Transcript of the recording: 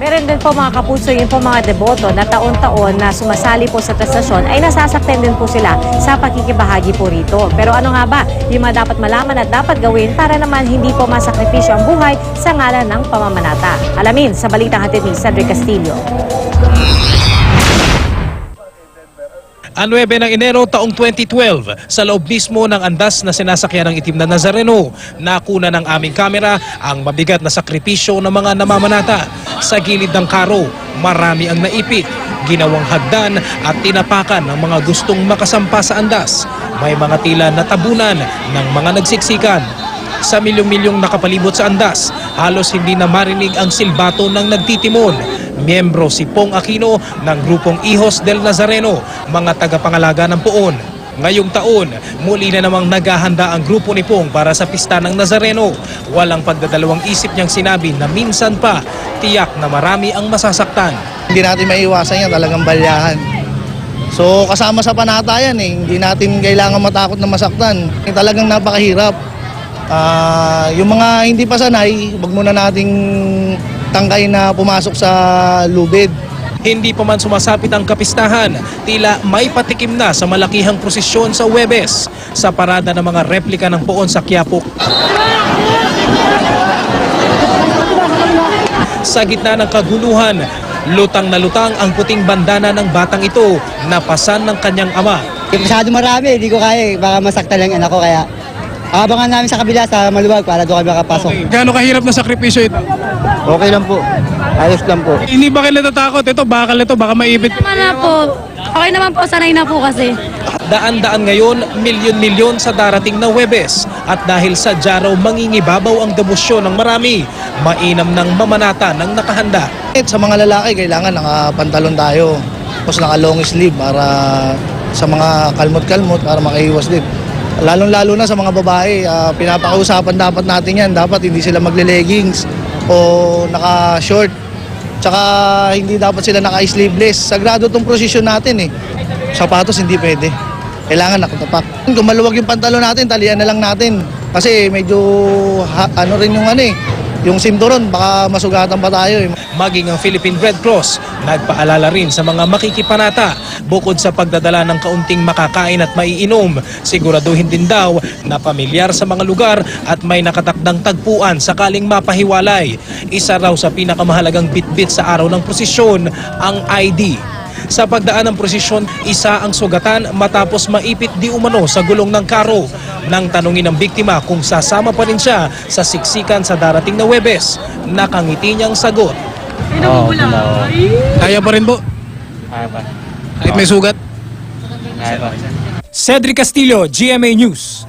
Meron din po mga kapuso, yun po mga deboto na taon-taon na sumasali po sa testasyon ay nasasaktan din po sila sa pakikibahagi po rito. Pero ano nga ba yung mga dapat malaman at dapat gawin para naman hindi po masakripisyo ang buhay sa ngalan ng pamamanata? Alamin sa balitang hatid ni Cedric Castillo. 9 ng Enero taong 2012, sa loob mismo ng andas na sinasakyan ng itim na Nazareno, nakuna ng aming kamera ang mabigat na sakripisyo ng mga namamanata. Sa gilid ng karo, marami ang naipit, ginawang hagdan at tinapakan ng mga gustong makasampa sa andas. May mga tila natabunan ng mga nagsiksikan. Sa milyong-milyong nakapalibot sa andas, halos hindi na marinig ang silbato ng nagtitimon. Miyembro si Pong Aquino ng grupong Hijos del Nazareno, mga tagapangalaga ng poon. Ngayong taon, muli na namang naghahanda ang grupo ni Pong para sa pista ng Nazareno. Walang pagdadalawang isip niyang sinabi na minsan pa, tiyak na marami ang masasaktan. Hindi natin maiiwasan yan, talagang balyahan. So kasama sa panatayan hindi natin kailangan matakot na masaktan. Talagang napakahirap. Yung mga hindi pa sanay, wag muna nating tangkay na pumasok sa lubid. Hindi pa man sumasapit ang kapistahan, tila may patikim na sa malakihang prosesyon sa Huwebes sa parada ng mga replika ng poon sa Quiapo. Sa gitna ng kaguluhan, lutang na lutang ang puting bandana ng batang ito na pasan ng kanyang ama. Masyado marami, hindi ko kaya, baka masaktan lang anak ko, kaya abangan namin sa kabila sa maluwag para doon kami makapasok. Okay. Gaano kahirap na sakripisyo ito? Okay lang po, ayos lang po. Hindi ba kayo natatakot? Ito, bakal ito, baka maipit. Naman na po. Okay naman po, sanay na po kasi. Daan-daan ngayon, milyon-milyon sa darating na Huwebes. At dahil sa raw mangingibabaw ang debosyon ng marami, mainam ng mamanata ng nakahanda. Sa mga lalaki, kailangan nakapantalon tayo. Tapos naka-long sleeve para sa mga kalmot-kalmot para makaiwas din. Lalong-lalo na sa mga babae, pinapakausapan dapat natin yan. Dapat hindi sila magle-leggings o naka-short. Tsaka hindi dapat sila naka-sleeveless. Sagrado itong prosesyon natin Sapatos hindi pwede. Kailangan nakatapak. Kung maluwag yung pantalon natin, talian na lang natin. Kasi medyo ano rin yung sinturon, baka masugatan pa tayo. Maging ang Philippine Red Cross, nagpaalala rin sa mga makikipanata. Bukod sa pagdadala ng kaunting makakain at maiinom, siguraduhin din daw na pamilyar sa mga lugar at may nakatakdang tagpuan sakaling mapahiwalay. Isa raw sa pinakamahalagang bitbit sa araw ng prosesyon, ang ID. Sa pagdaan ng prosesyon, isa ang sugatan matapos maipit di umano sa gulong ng karo. Nang tanungin ng biktima kung sasama pa rin siya sa siksikan sa darating na Huwebes, nakangiti niyang sagot. Kaya pa rin po? Kaya pa. Kahit may sugat? Kaya pa. Cedric Castillo, GMA News.